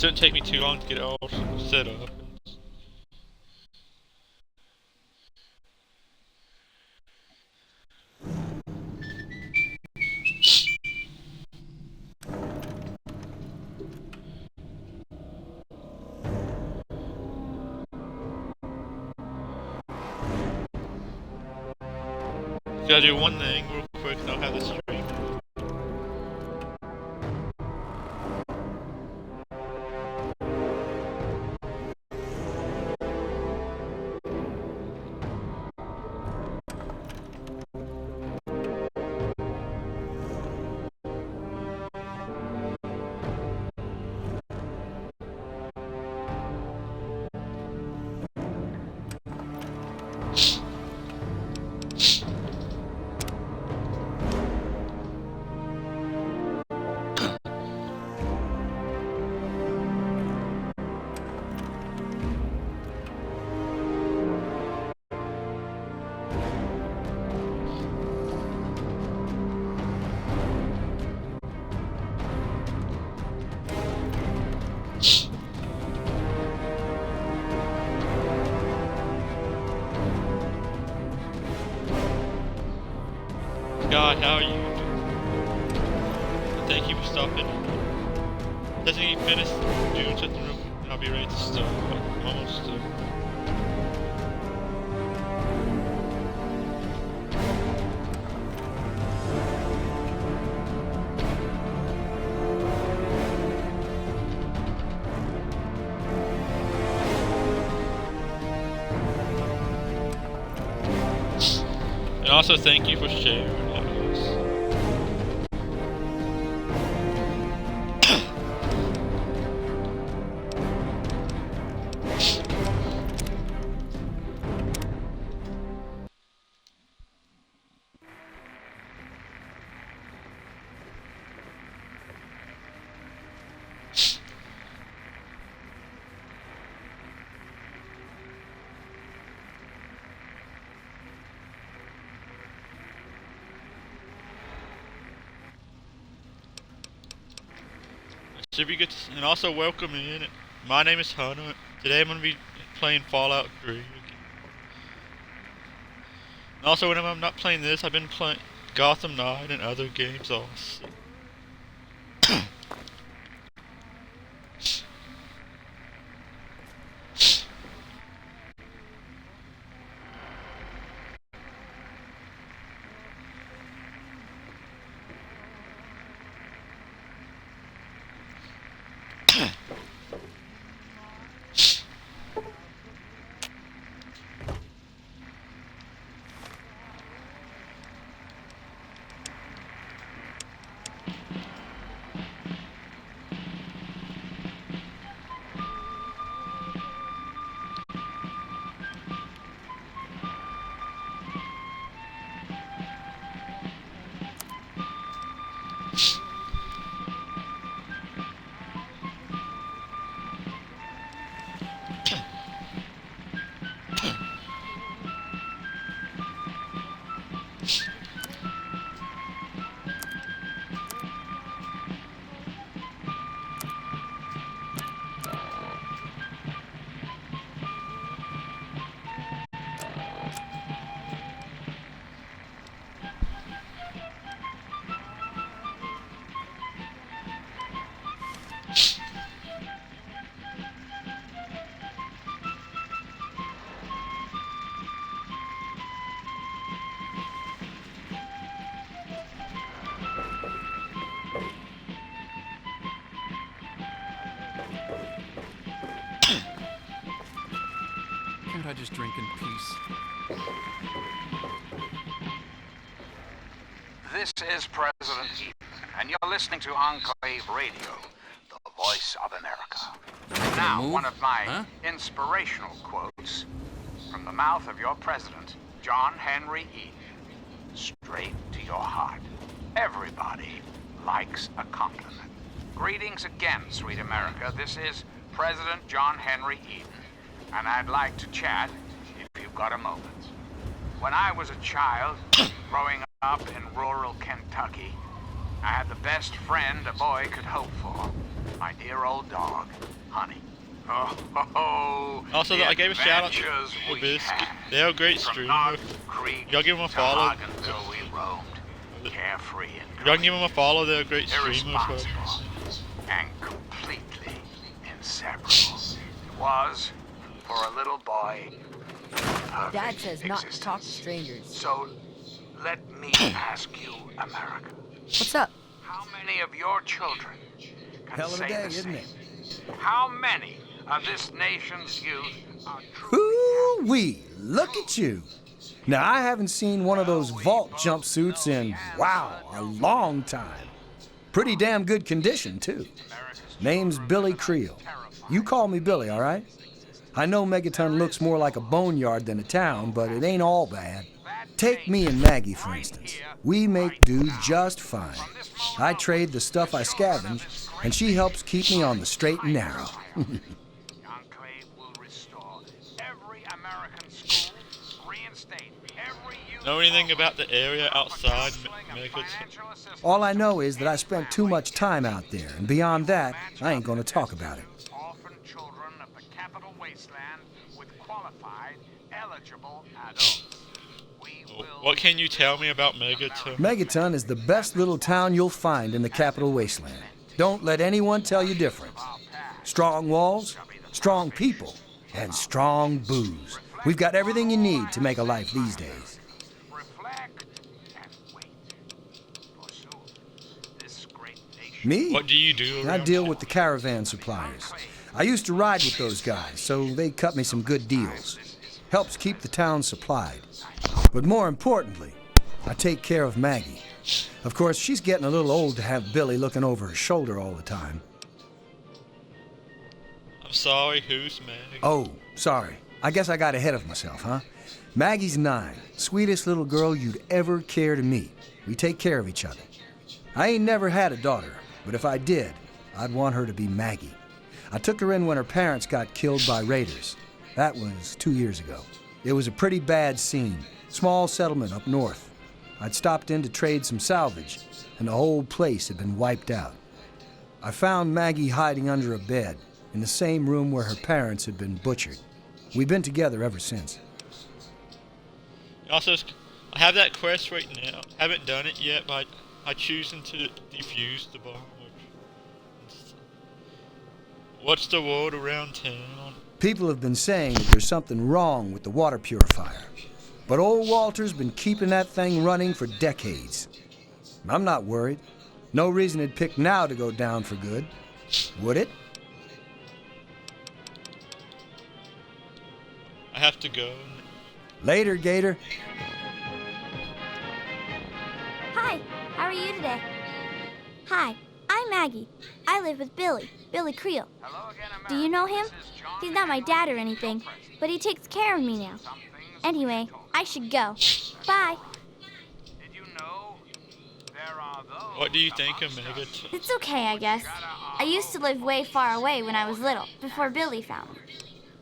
shouldn't take me too long to get it all set up. Gotta do one thing real quick and I'll have the stream. God, how are you? Thank you for stopping. Doesn't he finish doing something real quick and I'll be ready to start. Almost. And also thank you for sharing. Should be good to, and also welcome in. My name is Hunter. Today I'm going to be playing Fallout 3 again. And also when I'm not playing this, I've been playing Gotham Knight and other games also. Can't I just drink in peace? This is President Eden, and you're listening to Enclave Radio, the voice of America. Now, one of my inspirational quotes from the mouth of your president, John Henry Eden, straight to your heart. Everybody likes a compliment. Greetings again, sweet America. This is President John Henry Eden, and I'd like to chat if you've got a moment. When I was a child, growing up in rural Kentucky, I had the best friend a boy could hope for. my dear old dog, Honey. Oh, Also, I gave a shout out to the Biscuit. They're a great streamer. Y'all give them a follow. We roamed, carefree and Y'all give them a follow. They're a great streamer. irresponsible and completely inseparable. It was, for a little boy, perfect Dad says not to existence. talk to strangers. So, let me ask you, America. What's up? How many of your children can Hell of a say day, the isn't it? same? How many of this nation's youth are truly Hoo-wee, look at you. Now, I haven't seen one of those vault jumpsuits in, wow, a long time. Pretty damn good condition, too. Name's Billy Creel. You call me Billy, all right? I know Megaton looks more like a boneyard than a town, but it ain't all bad. Take me and Maggie, for instance. We make do just fine. I trade the stuff I scavenge, and she helps keep me on the straight and narrow. The Enclave will restore every American school, reinstate every youth. Know anything about the area outside Megaton? All I know is that I spent too much time out there, and beyond that, I ain't gonna talk about it. Orphan children of the capital wasteland with qualified, eligible adults. We will What can you tell me about Megaton? Megaton is the best little town you'll find in the capital wasteland. Don't let anyone tell you different. Strong walls, strong people, and strong booze. We've got everything you need to make a life these days. reflect and wait. For soon, this great nation Me? What do you do? I around deal here? with the caravan suppliers. I used to ride with those guys, so they cut me some good deals. Helps keep the town supplied. But more importantly, I take care of Maggie. Of course, she's getting a little old to have Billy looking over her shoulder all the time. I'm sorry, who's Meg? Oh, sorry. I guess I got ahead of myself, huh? Maggie's 9. Sweetest little girl you'd ever care to meet. We take care of each other. I ain't never had a daughter, but if I did, I'd want her to be Maggie. I took her in when her parents got killed by raiders. That was 2 years ago. It was a pretty bad scene. Small settlement up north. I'd stopped in to trade some salvage, and the whole place had been wiped out. I found Maggie hiding under a bed in the same room where her parents had been butchered. We've been together ever since. Also, I have that quest right now. Haven't done it yet, but I'm choosing to defuse the bomb. What's the word around town? People have been saying that there's something wrong with the water purifier. But old Walter's been keeping that thing running for decades. I'm not worried. No reason it'd pick now to go down for good. Would it? I have to go. Later, Gator. Hi, how are you today? Hi, I'm Maggie. I live with Billy Creel. Hello again, America. Do you know him? This is John He's not my Hancock, dad or anything, president. but he takes care of me now. Some things Anyway, I should go. Bye. Did you know there are those What do you think of amongst us Megaton? It's okay, I guess. I used to live way far away when I was little, before Billy found me.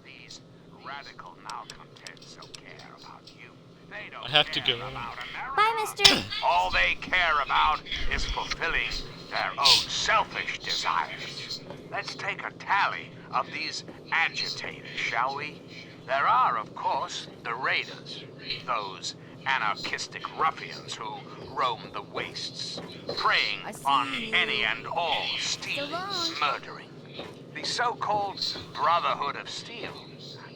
These radical malcontents don't care about you. They don't I have to care go. about America. Bye, mister. All they care about is fulfilling their own selfish desires. Let's take a tally of these agitators, shall we? There are, of course, the raiders, those anarchistic ruffians who roam the wastes, preying I see on you. any and all stealing, long. murdering. The so-called Brotherhood of Steel.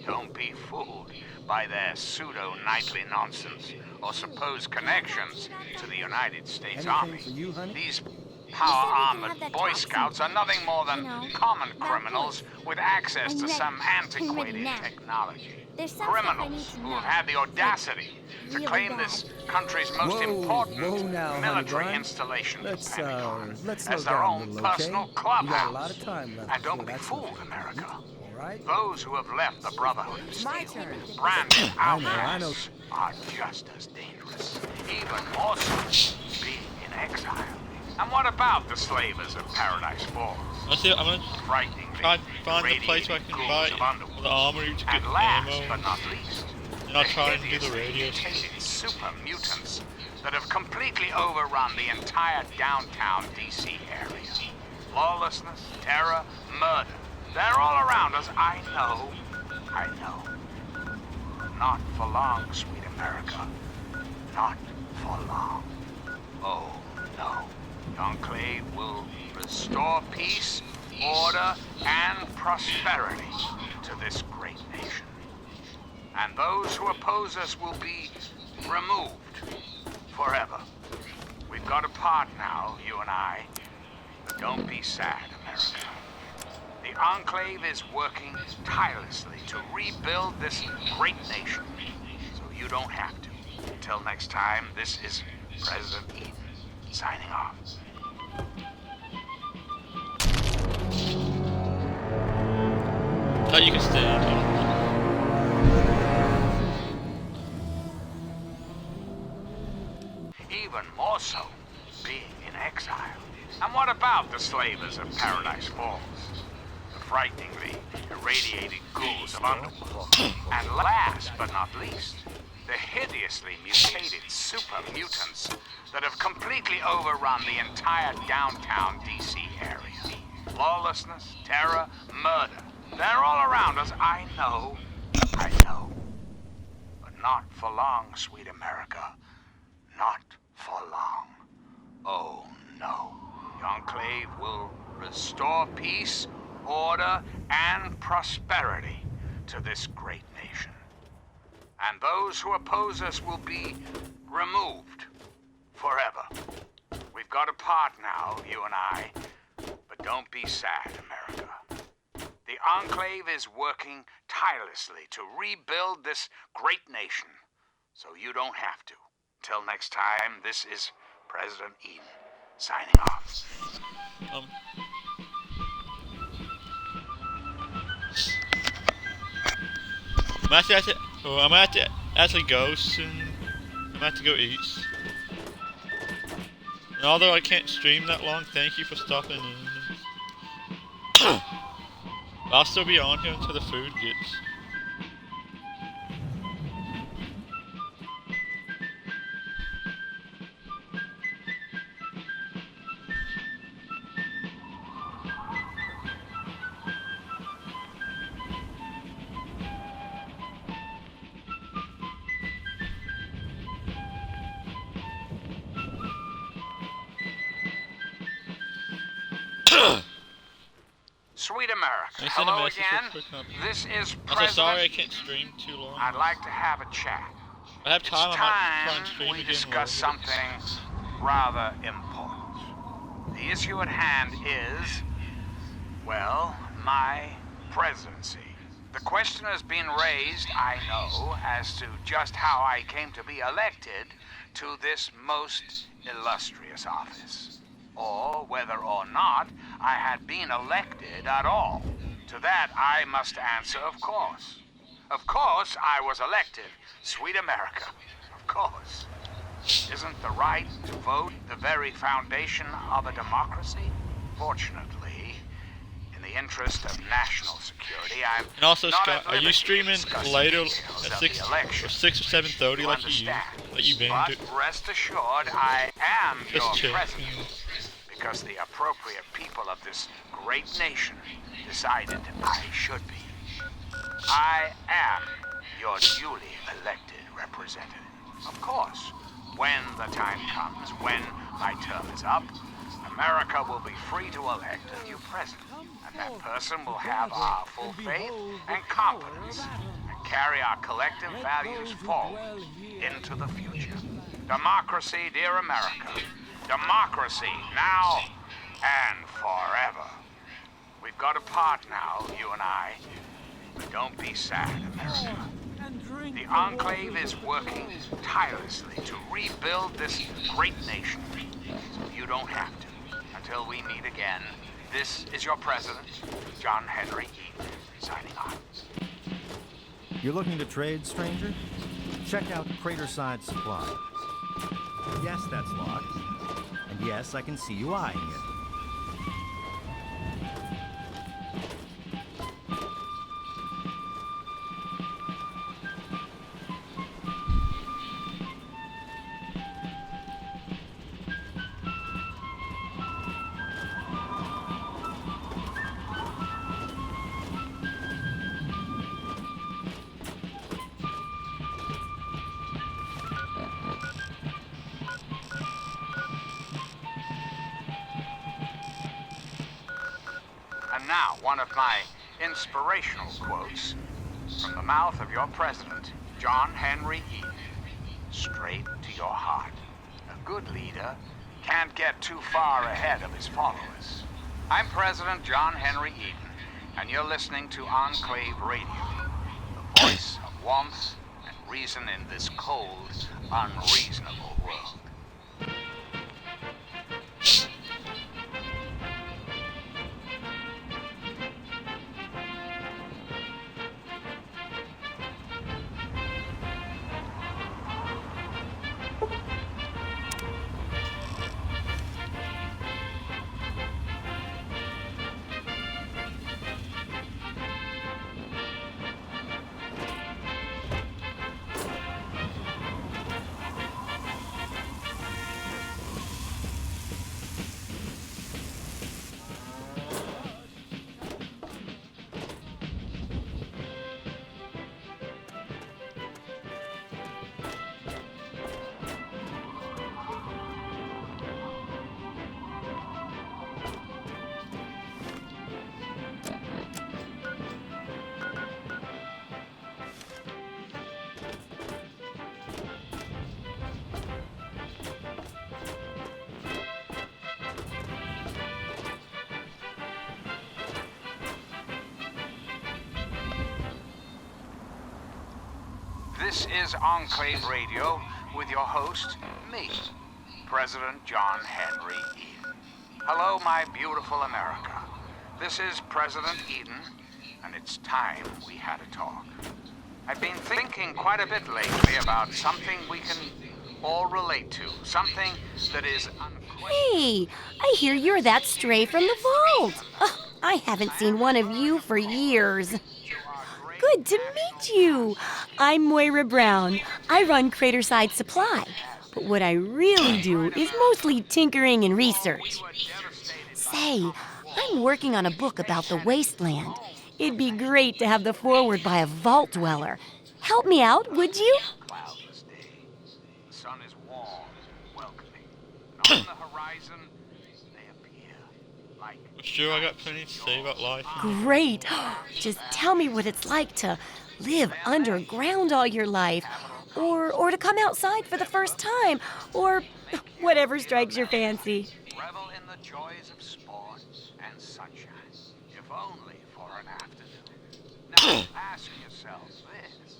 Don't be fooled by their pseudo-knightly nonsense or supposed connections to the United States Anything Army. for you, honey? These have power-armored that Boy talk Scouts are nothing more than you know, common that criminals with access I'm to ready. some I'm ready antiquated now. technology. There's some stuff I need Criminals to who know. have had the audacity to really claim bad. this country's most Whoa, important whoa now, honey military bun. installation, Let's the Pentagon, slow as their down a own little, okay? personal You clubhouse. got a lot of time left And don't before be that's fooled, over. America. All right? Those who have left the Brotherhood of Steel, My turn. branded I know. outcasts, are just as dangerous, even more so, being in exile. And what about the slavers of Paradise Falls? I'm gonna Frightening try to find a place where I can buy the armory to get And last ammo, but not least, and I'll try and do the radio. mutated super mutants that have completely overrun the entire downtown DC area. Lawlessness, terror, murder. They're all around us. I know. I know. Not for long, sweet America. Not for long. Oh, no. The Enclave will restore peace, order, and prosperity to this great nation. And those who oppose us will be removed forever. We've got a part now, you and I. Don't be sad, America. The Enclave is working tirelessly to rebuild this great nation, so you don't have to. Until next time, this is President Eden signing off. Thought you could stay out here. Even more so, being in exile. And what about the slavers of Paradise Falls? The frighteningly irradiated ghouls of Underworld. And last but not least, the hideously mutated super mutants that have completely overrun the entire downtown DC area. Lawlessness, terror, murder. They're all around us. I know. I know. But not for long, sweet America. Not for long. Oh, no. The Enclave will restore peace, order, and prosperity to this great nation. And those who oppose us will be removed forever. We've got a part now, you and I. But don't be sad, America. The Enclave is working tirelessly to rebuild this great nation, so you don't have to. Till next time, this is President Eden signing off. I'm gonna have to actually go soon. I'm gonna have to go eat. And although I can't stream that long, thank you for stopping in. I'll still be on here until the food gets. Sweet America, Can I send a hello message again. real quick? This is I'm so President sorry I Eden. can't stream too long. I'd like to have a chat. I have time. It's I might try and time stream we again discuss later. something rather important. The issue at hand is, well, my presidency. The question has been raised, I know, as to just how I came to be elected to this most illustrious office, or whether or not I had been elected at all. To that I must answer, of course. Of course I was elected, sweet America. Of course. Isn't the right to vote the very foundation of a democracy? Fortunately, in the interest of national security, I'm And also, not Scott, at are you liberty to streaming discuss the later details at of 6 the or election. 6 or 7:30 You like you've been but doing? rest assured, I am Just your check. president, because the appropriate people of this great nation decided I should be. I am your duly elected representative. Of course, when the time comes, when my term is up, America will be free to elect a new president, and that person will have our full faith and confidence and carry our collective values forward into the future. Democracy, dear America. Democracy, now and forever. We've got a part now, you and I. But don't be sad, America. The Enclave is working tirelessly to rebuild this great nation. So you don't have to. Until we meet again, this is your president, John Henry Eden, signing off. You're looking to trade, stranger? Check out Craterside Supply. Yes, that's locked. And yes, I can see you eyeing it. Now, one of my inspirational quotes from the mouth of your president, John Henry Eaton, straight to your heart. A good leader can't get too far ahead of his followers. I'm President John Henry Eaton, and you're listening to Enclave Radio, the voice of warmth and reason in this cold, unreasonable world. This is Enclave Radio with your host, me, President John Henry Eaton. Hello, my beautiful America. This is President Eaton, and it's time we had a talk. I've been thinking quite a bit lately about something we can all relate to, something that is Hey, I hear you're that stray from the vault. I haven't seen one of you for years. Good to meet you. I'm Moira Brown. I run Craterside Supply. But what I really do is mostly tinkering and research. Say, I'm working on a book about the wasteland. It'd be great to have the foreword by a vault dweller. Help me out, would you? cloudless day. The sun is warm, welcoming. And on the horizon, they appear like Sure, I got plenty to say about life. Great. Just tell me what it's like to live underground all your life, or to come outside for the first time, or whatever strikes your fancy. revel in the joys of sport and sunshine, if only for an afternoon. Now, ask yourself this.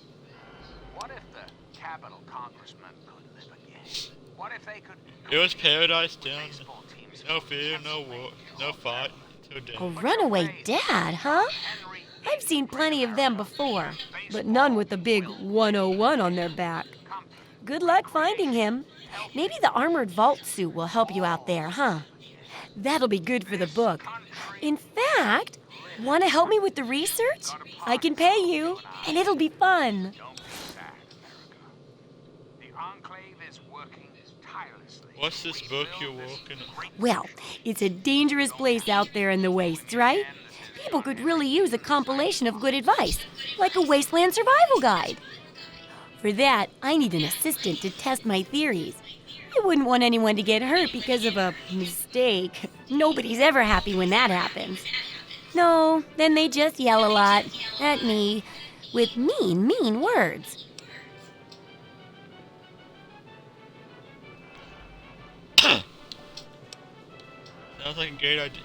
What if the Capitol congressman could live again? What if they could... It was paradise down. baseball teams No fear, no war, no fight, till death. A runaway dad, huh? I've seen plenty of them before, but none with the big 101 on their back. Good luck finding him. Maybe the armored vault suit will help you out there, huh? That'll be good for the book. In fact, want to help me with the research? I can pay you, and it'll be fun. Don't be sad, America. The Enclave is working tirelessly. What's this book you're walking on? Well, it's a dangerous place out there in the wastes, right? People could really use a compilation of good advice, like a wasteland survival guide. For that, I need an assistant to test my theories. I wouldn't want anyone to get hurt because of a mistake. Nobody's ever happy when that happens. No, then they just yell a lot at me with mean words. Sounds like a great idea.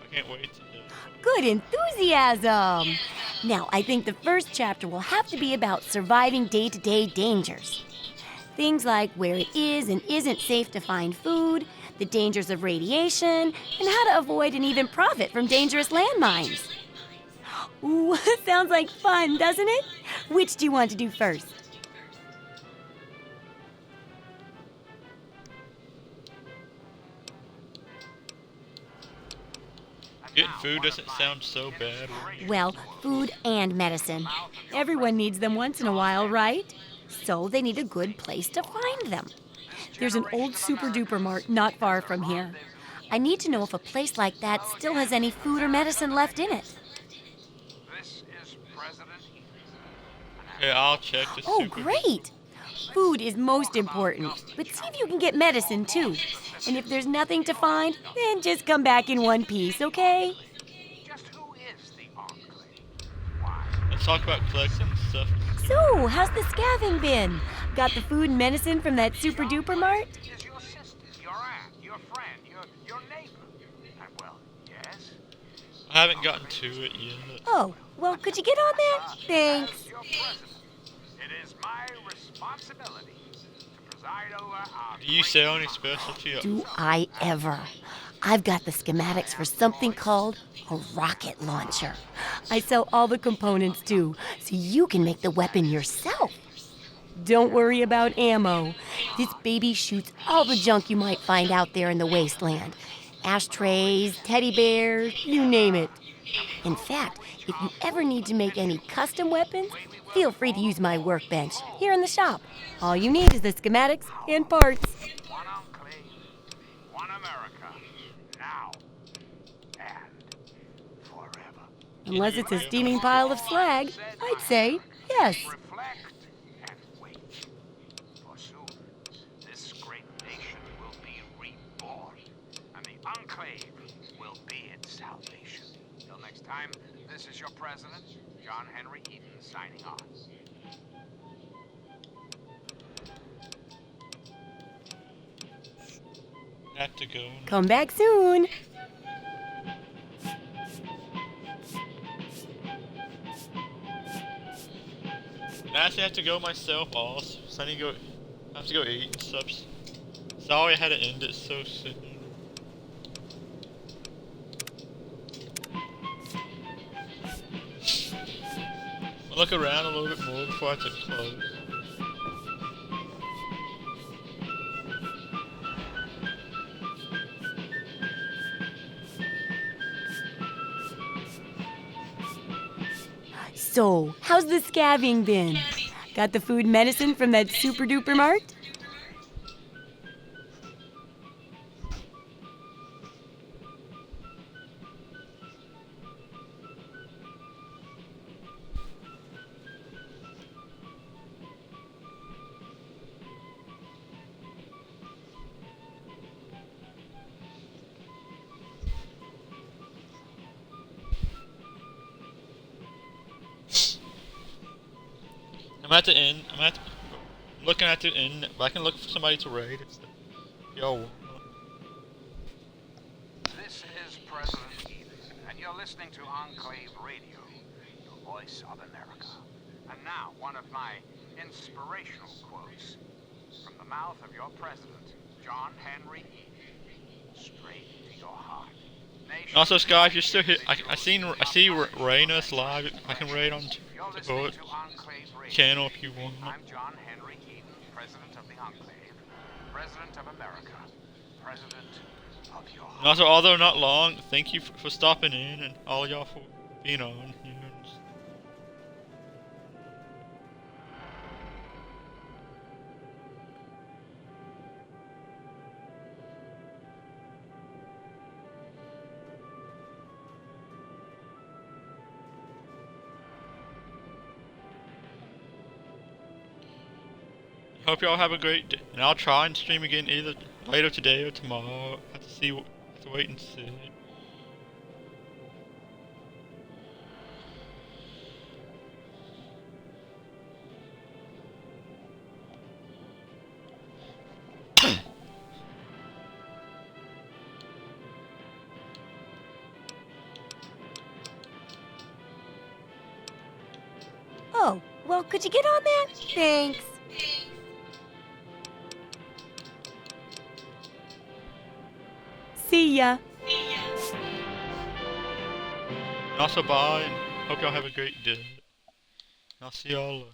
I can't wait to do it. Good enthusiasm! Now, I think the first chapter will have to be about surviving day-to-day dangers. Things like where it is and isn't safe to find food, the dangers of radiation, and how to avoid and even profit from dangerous landmines. Ooh, sounds like fun, doesn't it? Which do you want to do first? Getting food doesn't sound so bad. Well, food and medicine. Everyone needs them once in a while, right? So they need a good place to find them. There's an old super-duper mart not far from here. I need to know if a place like that still has any food or medicine left in it. This is President Eaton. Okay, I'll check the Oh, super- great! Food is most important, but see if you can get medicine too. And if there's nothing to find, then just come back in one piece, okay? Just talk about collecting stuff. So, how's the scavenging been? Got the food and medicine from that super duper mart? Is your sister, your aunt, your friend, your neighbor. And well, yes. I haven't gotten to it yet. Oh, well, could you get on that? Thanks. As your president, it is my responsibility to preside over our Do you sell any specialty? Do I ever? I've got the schematics for something called a rocket launcher. I sell all the components too, so you can make the weapon yourself. Don't worry about ammo. This baby shoots all the junk you might find out there in the wasteland. Ashtrays, teddy bears, you name it. In fact, if you ever need to make any custom weapons, feel free to use my workbench here in the shop. All you need is the schematics and parts. one enclave, one America, now and forever. Unless it's a steaming pile of slag, I'd say yes. Reflect and wait. For soon, this great nation will be reborn, and the enclave will be its salvation. Till next time, this is your president, John Henry Eaton, signing off. Have to go. Come back soon. I actually have to go myself also. So I have to go eat and stuff. Sorry I had to end it so soon. I'll look around a little bit more before I have to close. So, how's the scavenging been? Got the food and medicine from that super duper mart? I'm at the end. Looking at the end, but I can look for somebody to raid. Yo. This is President Eaton, and you're listening to Enclave Radio, the voice of America. And now, one of my inspirational quotes from the mouth of your president, John Henry Eaton, straight to your heart. Nation, Also, Sky, if you're still here, I see Raina's live. I can raid on you're the listening boat to Enclave Radio. channel if you want. I'm John Henry Eaton, President of the Enclave, President of America, President of your heart. And also, although not long, thank you for stopping in and all y'all for being on. You know, hope y'all have a great day, and I'll try and stream again either later today or tomorrow. Have to see, have to wait and see. Oh, well, could you get on that? Thanks. See ya. And also bye, and hope y'all have a great day. I'll see y'all later.